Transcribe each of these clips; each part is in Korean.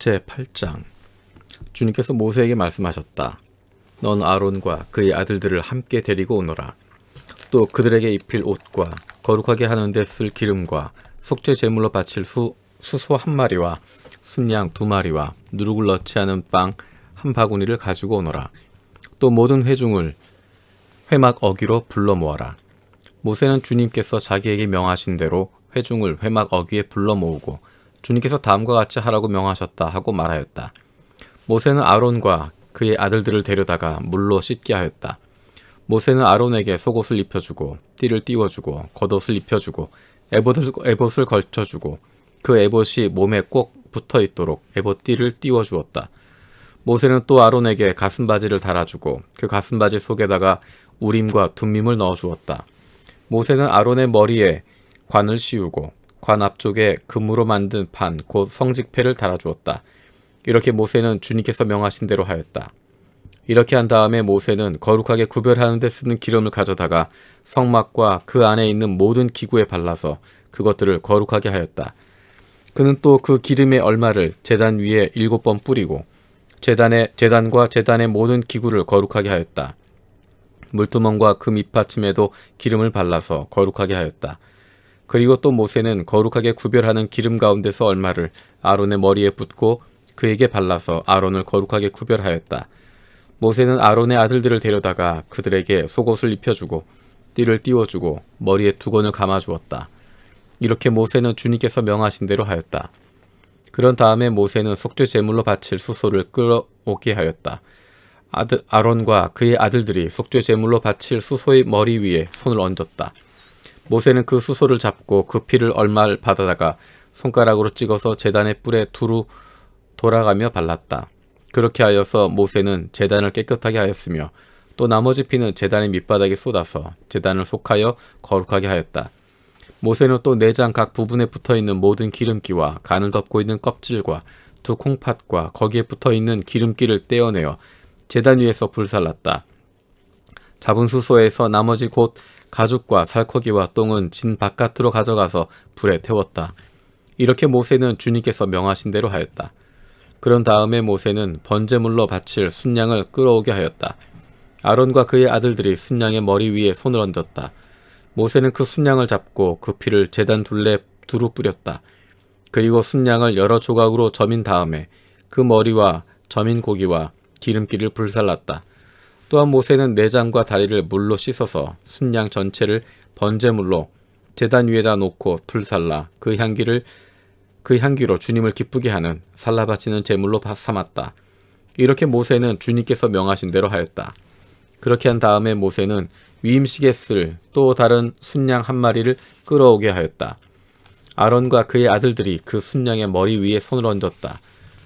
제8장 주님께서 모세에게 말씀하셨다. 넌 아론과 그의 아들들을 함께 데리고 오너라. 또 그들에게 입힐 옷과 거룩하게 하는 데 쓸 기름과 속죄 제물로 바칠 수소 1마리와 순양 2마리와 누룩을 넣지 않은 빵 1바구니를 가지고 오너라. 또 모든 회중을 회막 어귀로 불러 모아라. 모세는 주님께서 자기에게 명하신 대로 회중을 회막 어귀에 불러 모으고 주님께서 다음과 같이 하라고 명하셨다 하고 말하였다. 모세는 아론과 그의 아들들을 데려다가 물로 씻게 하였다. 모세는 아론에게 속옷을 입혀주고 띠를 띄워주고 겉옷을 입혀주고 에봇을 걸쳐주고 그 에봇이 몸에 꼭 붙어있도록 에봇띠를 띄워주었다. 모세는 또 아론에게 가슴바지를 달아주고 그 가슴바지 속에다가 우림과 둠밈을 넣어주었다. 모세는 아론의 머리에 관을 씌우고 관 앞쪽에 금으로 만든 판 곧 성직패를 달아주었다. 이렇게 모세는 주님께서 명하신 대로 하였다. 이렇게 한 다음에 모세는 거룩하게 구별하는 데 쓰는 기름을 가져다가 성막과 그 안에 있는 모든 기구에 발라서 그것들을 거룩하게 하였다. 그는 또 그 기름의 얼마를 제단 위에 7번 뿌리고 제단과 제단의 모든 기구를 거룩하게 하였다. 물두멍과 그 밑받침에도 기름을 발라서 거룩하게 하였다. 그리고 또 모세는 거룩하게 구별하는 기름 가운데서 얼마를 아론의 머리에 붓고 그에게 발라서 아론을 거룩하게 구별하였다. 모세는 아론의 아들들을 데려다가 그들에게 속옷을 입혀주고 띠를 띄워주고 머리에 두건을 감아주었다. 이렇게 모세는 주님께서 명하신 대로 하였다. 그런 다음에 모세는 속죄 제물로 바칠 수소를 끌어오게 하였다. 아론과 그의 아들들이 속죄 제물로 바칠 수소의 머리 위에 손을 얹었다. 모세는 그 수소를 잡고 그 피를 얼마를 받아다가 손가락으로 찍어서 제단의 뿔에 두루 돌아가며 발랐다. 그렇게 하여서 모세는 제단을 깨끗하게 하였으며 또 나머지 피는 제단의 밑바닥에 쏟아서 제단을 속하여 거룩하게 하였다. 모세는 또 내장 각 부분에 붙어있는 모든 기름기와 간을 덮고 있는 껍질과 두 콩팥과 거기에 붙어있는 기름기를 떼어내어 제단 위에서 불살랐다. 잡은 수소에서 나머지 곧 가죽과 살코기와 똥은 진 바깥으로 가져가서 불에 태웠다. 이렇게 모세는 주님께서 명하신 대로 하였다. 그런 다음에 모세는 번제물로 바칠 순양을 끌어오게 하였다. 아론과 그의 아들들이 순양의 머리 위에 손을 얹었다. 모세는 그 순양을 잡고 그 피를 제단 둘레 두루 뿌렸다. 그리고 순양을 여러 조각으로 점인 다음에 그 머리와 점인 고기와 기름기를 불살랐다. 또한 모세는 내장과 다리를 물로 씻어서 순양 전체를 번제물로 제단 위에다 놓고 불살라 그 향기로 주님을 기쁘게 하는 살라 바치는 제물로 삼았다. 이렇게 모세는 주님께서 명하신 대로 하였다. 그렇게 한 다음에 모세는 위임식에 쓸 또 다른 순양 1마리를 끌어오게 하였다. 아론과 그의 아들들이 그 순양의 머리 위에 손을 얹었다.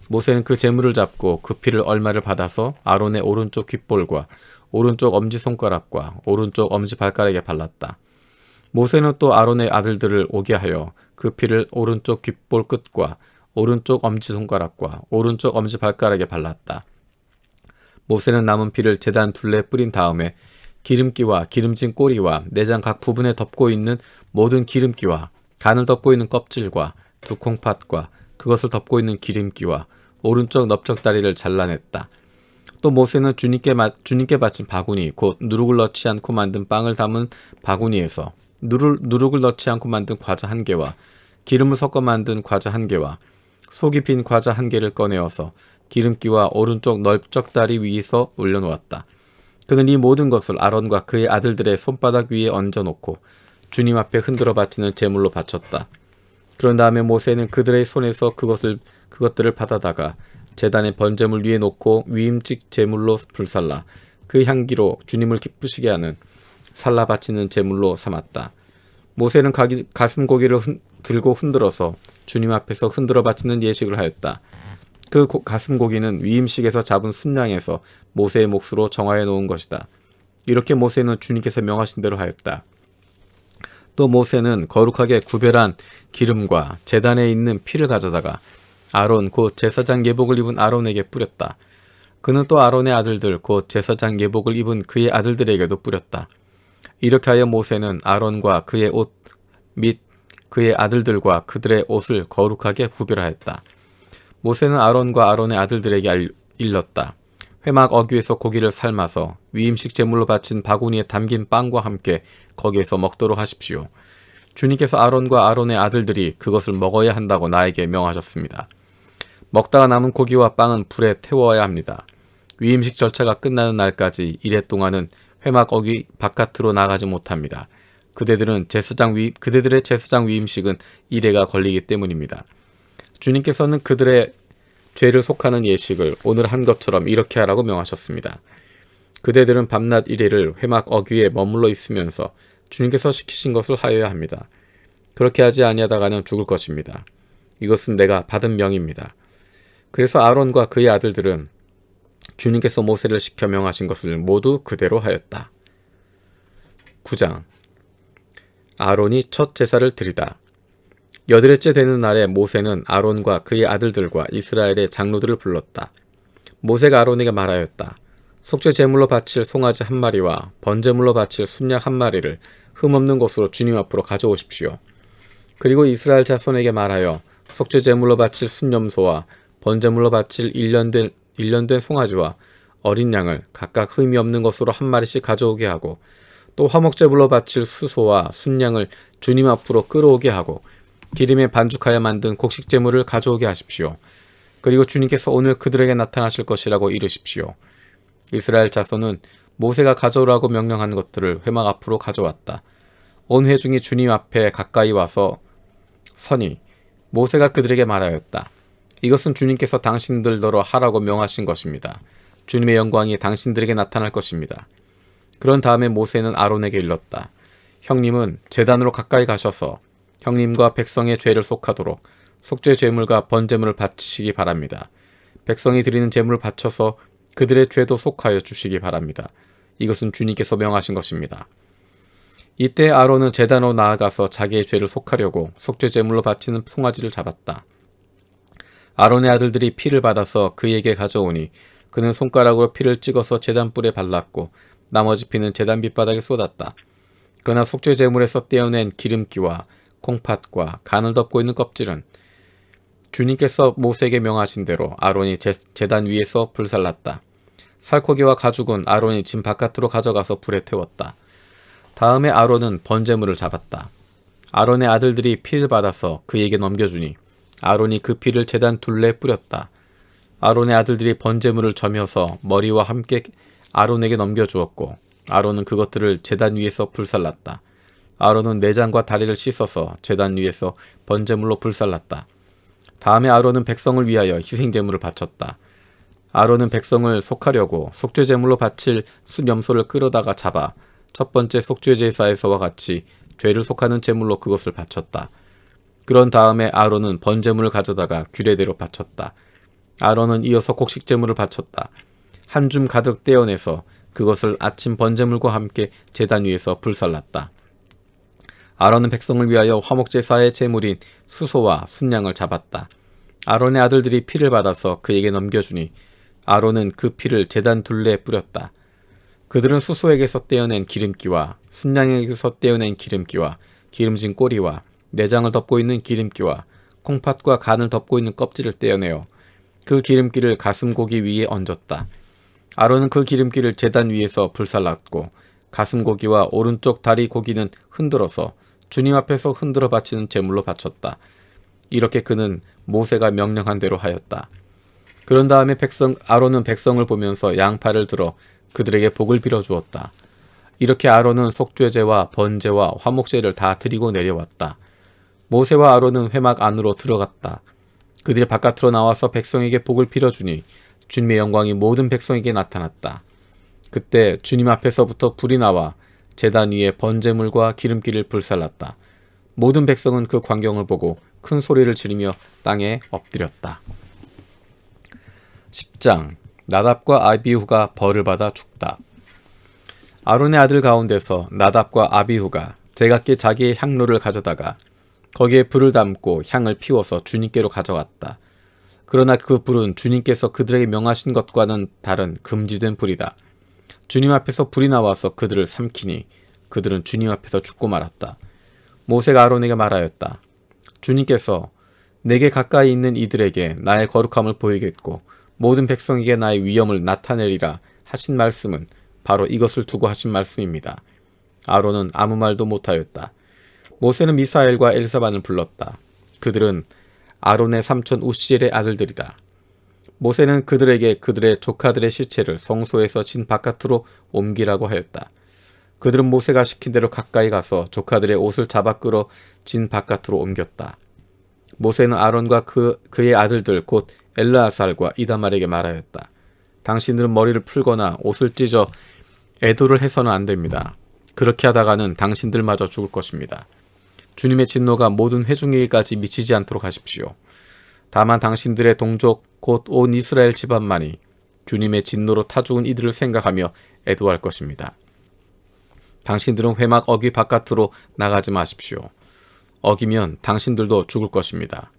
모세는 그 제물을 잡고 그 피를 얼마를 받아서 아론의 오른쪽 귓볼과 오른쪽 엄지손가락과 오른쪽 엄지발가락에 발랐다. 모세는 또 아론의 아들들을 오게 하여 그 피를 오른쪽 귓볼 끝과 오른쪽 엄지손가락과 오른쪽 엄지발가락에 발랐다. 모세는 남은 피를 제단 둘레에 뿌린 다음에 기름기와 기름진 꼬리와 내장 각 부분에 덮고 있는 모든 기름기와 간을 덮고 있는 껍질과 두 콩팥과 그것을 덮고 있는 기름기와 오른쪽 넓적다리를 잘라냈다. 또 모세는 주님께 바친 바구니 곧 누룩을 넣지 않고 만든 빵을 담은 바구니에서 누룩을 넣지 않고 만든 과자 1개와 기름을 섞어 만든 과자 1개와 속이 빈 과자 1개를 꺼내어서 기름기와 오른쪽 넓적다리 위에서 올려놓았다. 그는 이 모든 것을 아론과 그의 아들들의 손바닥 위에 얹어놓고 주님 앞에 흔들어 바치는 제물로 바쳤다. 그런 다음에 모세는 그들의 손에서 그것들을 받아다가 제단의 번제물 위에 놓고 위임직 제물로 불살라 그 향기로 주님을 기쁘시게 하는 살라 바치는 제물로 삼았다. 모세는 가슴 고기를 들고 흔들어서 주님 앞에서 흔들어 바치는 예식을 하였다. 그 가슴 고기는 위임식에서 잡은 순양에서 모세의 몫으로 정하여 놓은 것이다. 이렇게 모세는 주님께서 명하신 대로 하였다. 또 모세는 거룩하게 구별한 기름과 제단에 있는 피를 가져다가 아론 곧 제사장 예복을 입은 아론에게 뿌렸다. 그는 또 아론의 아들들 곧 제사장 예복을 입은 그의 아들들에게도 뿌렸다. 이렇게 하여 모세는 아론과 그의 옷 및 그의 아들들과 그들의 옷을 거룩하게 구별하였다. 모세는 아론과 아론의 아들들에게 일렀다. 회막 어귀에서 고기를 삶아서 위임식 제물로 바친 바구니에 담긴 빵과 함께 거기에서 먹도록 하십시오. 주님께서 아론과 아론의 아들들이 그것을 먹어야 한다고 나에게 명하셨습니다. 먹다가 남은 고기와 빵은 불에 태워야 합니다. 위임식 절차가 끝나는 날까지 이래 동안은 회막 어귀 바깥으로 나가지 못합니다. 그대들의 제사장 위임식은 이래가 걸리기 때문입니다. 주님께서는 그들의 죄를 속하는 예식을 오늘 한 것처럼 이렇게 하라고 명하셨습니다. 그대들은 밤낮 이래를 회막 어귀에 머물러 있으면서 주님께서 시키신 것을 하여야 합니다. 그렇게 하지 아니하다가는 죽을 것입니다. 이것은 내가 받은 명입니다. 그래서 아론과 그의 아들들은 주님께서 모세를 시켜 명하신 것을 모두 그대로 하였다. 9장. 아론이 첫 제사를 드리다. 여드레째 되는 날에 모세는 아론과 그의 아들들과 이스라엘의 장로들을 불렀다. 모세가 아론에게 말하였다. 속죄 제물로 바칠 송아지 한 마리와 번제물로 바칠 순양 한 마리를 흠없는 곳으로 주님 앞으로 가져오십시오. 그리고 이스라엘 자손에게 말하여 속죄 제물로 바칠 순염소와 번제물로 바칠 1년 된 송아지와 어린 양을 각각 흠이 없는 것으로 한 마리씩 가져오게 하고 또 화목제물로 바칠 수소와 순양을 주님 앞으로 끌어오게 하고 기름에 반죽하여 만든 곡식제물을 가져오게 하십시오. 그리고 주님께서 오늘 그들에게 나타나실 것이라고 이르십시오. 이스라엘 자손은 모세가 가져오라고 명령한 것들을 회막 앞으로 가져왔다. 온 회중이 주님 앞에 가까이 와서 서니 모세가 그들에게 말하였다. 이것은 주님께서 당신들더러 하라고 명하신 것입니다. 주님의 영광이 당신들에게 나타날 것입니다. 그런 다음에 모세는 아론에게 일렀다. 형님은 제단으로 가까이 가셔서 형님과 백성의 죄를 속하도록 속죄 제물과 번제물을 바치시기 바랍니다. 백성이 드리는 제물을 바쳐서 그들의 죄도 속하여 주시기 바랍니다. 이것은 주님께서 명하신 것입니다. 이때 아론은 제단으로 나아가서 자기의 죄를 속하려고 속죄 제물로 바치는 송아지를 잡았다. 아론의 아들들이 피를 받아서 그에게 가져오니 그는 손가락으로 피를 찍어서 제단불에 발랐고 나머지 피는 제단 밑바닥에 쏟았다. 그러나 속죄 제물에서 떼어낸 기름기와 콩팥과 간을 덮고 있는 껍질은 주님께서 모세에게 명하신 대로 아론이 제단 위에서 불살랐다. 살코기와 가죽은 아론이 진 바깥으로 가져가서 불에 태웠다. 다음에 아론은 번제물을 잡았다. 아론의 아들들이 피를 받아서 그에게 넘겨주니 아론이 그 피를 제단 둘레에 뿌렸다. 아론의 아들들이 번제물을 저며서 머리와 함께 아론에게 넘겨주었고 아론은 그것들을 제단 위에서 불살랐다. 아론은 내장과 다리를 씻어서 제단 위에서 번제물로 불살랐다. 다음에 아론은 백성을 위하여 희생제물을 바쳤다. 아론은 백성을 속하려고 속죄제물로 바칠 순염소를 끌어다가 잡아 첫 번째 속죄제사에서와 같이 죄를 속하는 제물로 그것을 바쳤다. 그런 다음에 아론은 번제물을 가져다가 규례대로 바쳤다. 아론은 이어서 곡식제물을 바쳤다. 한 줌 가득 떼어내서 그것을 아침 번제물과 함께 제단 위에서 불살랐다. 아론은 백성을 위하여 화목제사의 제물인 수소와 순양을 잡았다. 아론의 아들들이 피를 받아서 그에게 넘겨주니 아론은 그 피를 제단 둘레에 뿌렸다. 그들은 수소에게서 떼어낸 기름기와 순양에게서 떼어낸 기름기와 기름진 꼬리와 내장을 덮고 있는 기름기와 콩팥과 간을 덮고 있는 껍질을 떼어내어 그 기름기를 가슴고기 위에 얹었다. 아론은 그 기름기를 제단 위에서 불살랐고 가슴고기와 오른쪽 다리 고기는 흔들어서 주님 앞에서 흔들어 바치는 제물로 바쳤다. 이렇게 그는 모세가 명령한 대로 하였다. 그런 다음에 아론은 백성을 보면서 양팔을 들어 그들에게 복을 빌어 주었다. 이렇게 아론은 속죄제와 번제와 화목제를 다 드리고 내려왔다. 모세와 아론은 회막 안으로 들어갔다. 그들이 바깥으로 나와서 백성에게 복을 빌어주니 주님의 영광이 모든 백성에게 나타났다. 그때 주님 앞에서부터 불이 나와 제단 위에 번제물과 기름기를 불살랐다. 모든 백성은 그 광경을 보고 큰 소리를 지르며 땅에 엎드렸다. 10장. 나답과 아비후가 벌을 받아 죽다. 아론의 아들 가운데서 나답과 아비후가 제각기 자기의 향로를 가져다가 거기에 불을 담고 향을 피워서 주님께로 가져왔다. 그러나 그 불은 주님께서 그들에게 명하신 것과는 다른 금지된 불이다. 주님 앞에서 불이 나와서 그들을 삼키니 그들은 주님 앞에서 죽고 말았다. 모세가 아론에게 말하였다. 주님께서 내게 가까이 있는 이들에게 나의 거룩함을 보이겠고 모든 백성에게 나의 위엄을 나타내리라 하신 말씀은 바로 이것을 두고 하신 말씀입니다. 아론은 아무 말도 못하였다. 모세는 미사엘과 엘사반을 불렀다. 그들은 아론의 삼촌 우시엘의 아들들이다. 모세는 그들에게 그들의 조카들의 시체를 성소에서 진 바깥으로 옮기라고 하였다. 그들은 모세가 시킨 대로 가까이 가서 조카들의 옷을 잡아 끌어 진 바깥으로 옮겼다. 모세는 아론과 그의 아들들 곧 엘르아살과 이다말에게 말하였다. 당신들은 머리를 풀거나 옷을 찢어 애도를 해서는 안 됩니다. 그렇게 하다가는 당신들마저 죽을 것입니다. 주님의 진노가 모든 회중에게까지 미치지 않도록 하십시오. 다만 당신들의 동족 곧 온 이스라엘 집안만이 주님의 진노로 타 죽은 이들을 생각하며 애도할 것입니다. 당신들은 회막 어귀 바깥으로 나가지 마십시오. 어기면 당신들도 죽을 것입니다.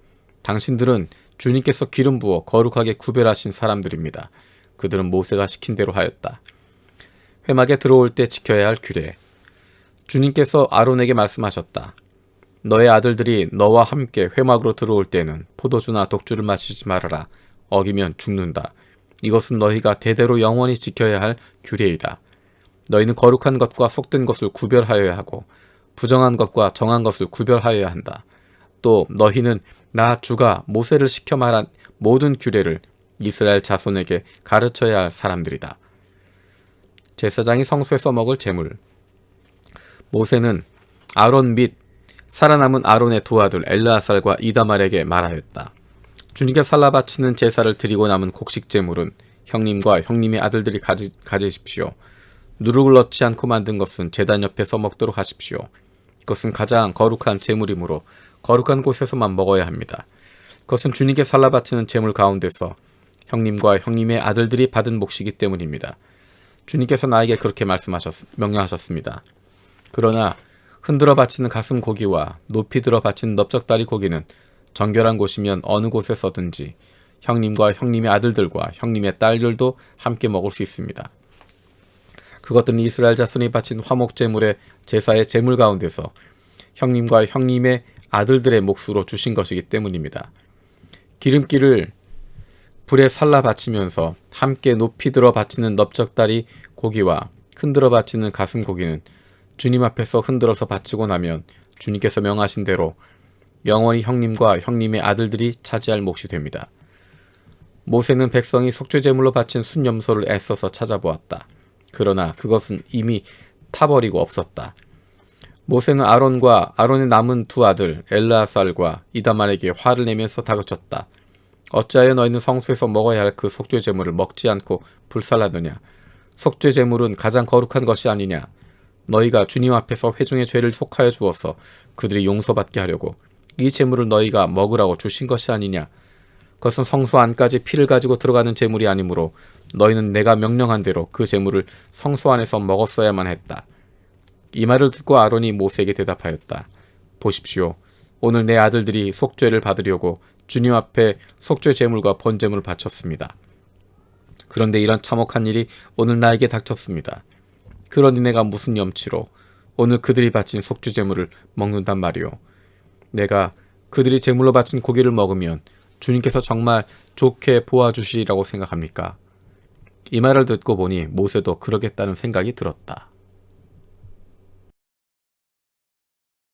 당신들은 주님께서 기름 부어 거룩하게 구별하신 사람들입니다. 그들은 모세가 시킨 대로 하였다. 회막에 들어올 때 지켜야 할 규례. 주님께서 아론에게 말씀하셨다. 너의 아들들이 너와 함께 회막으로 들어올 때는 포도주나 독주를 마시지 말아라. 어기면 죽는다. 이것은 너희가 대대로 영원히 지켜야 할 규례이다. 너희는 거룩한 것과 속된 것을 구별하여야 하고 부정한 것과 정한 것을 구별하여야 한다. 또 너희는 나 주가 모세를 시켜 말한 모든 규례를 이스라엘 자손에게 가르쳐야 할 사람들이다. 제사장이 성소에 써먹을 제물. 모세는 아론 및 살아남은 아론의 두 아들 엘르아살과 이다말에게 말하였다. 주님께 살라 바치는 제사를 드리고 남은 곡식 제물은 형님과 형님의 아들들이 가지십시오. 누룩을 넣지 않고 만든 것은 제단 옆에 써먹도록 하십시오. 그것은 가장 거룩한 제물이므로 거룩한 곳에서만 먹어야 합니다. 그것은 주님께 살라 바치는 제물 가운데서 형님과 형님의 아들들이 받은 몫이기 때문입니다. 주님께서 나에게 그렇게 명령하셨습니다. 그러나 흔들어 바치는 가슴 고기와 높이 들어 바치는 넓적다리 고기는 정결한 곳이면 어느 곳에서든지 형님과 형님의 아들들과 형님의 딸들도 함께 먹을 수 있습니다. 그것들은 이스라엘 자손이 바친 화목 제물의 제사의 제물 가운데서 형님과 형님의 아들들의 몫으로 주신 것이기 때문입니다. 기름기를 불에 살라 바치면서 함께 높이 들어 바치는 넓적다리 고기와 흔들어 바치는 가슴 고기는 주님 앞에서 흔들어서 바치고 나면 주님께서 명하신 대로 영원히 형님과 형님의 아들들이 차지할 몫이 됩니다. 모세는 백성이 속죄제물로 바친 순염소를 애써서 찾아보았다. 그러나 그것은 이미 타버리고 없었다. 모세는 아론과 아론의 남은 두 아들 엘르아살과 이다말에게 화를 내면서 다그쳤다. 어찌하여 너희는 성소에서 먹어야 할 그 속죄제물을 먹지 않고 불살라느냐? 속죄제물은 가장 거룩한 것이 아니냐? 너희가 주님 앞에서 회중의 죄를 속하여 주어서 그들이 용서받게 하려고 이 제물을 너희가 먹으라고 주신 것이 아니냐? 그것은 성소 안까지 피를 가지고 들어가는 제물이 아니므로 너희는 내가 명령한 대로 그 제물을 성소 안에서 먹었어야만 했다. 이 말을 듣고 아론이 모세에게 대답하였다. 보십시오. 오늘 내 아들들이 속죄를 받으려고 주님 앞에 속죄 제물과 번제물을 바쳤습니다. 그런데 이런 참혹한 일이 오늘 나에게 닥쳤습니다. 그러니 내가 무슨 염치로 오늘 그들이 바친 속죄 제물을 먹는단 말이오. 내가 그들이 제물로 바친 고기를 먹으면 주님께서 정말 좋게 보아주시리라고 생각합니까? 이 말을 듣고 보니 모세도 그러겠다는 생각이 들었다.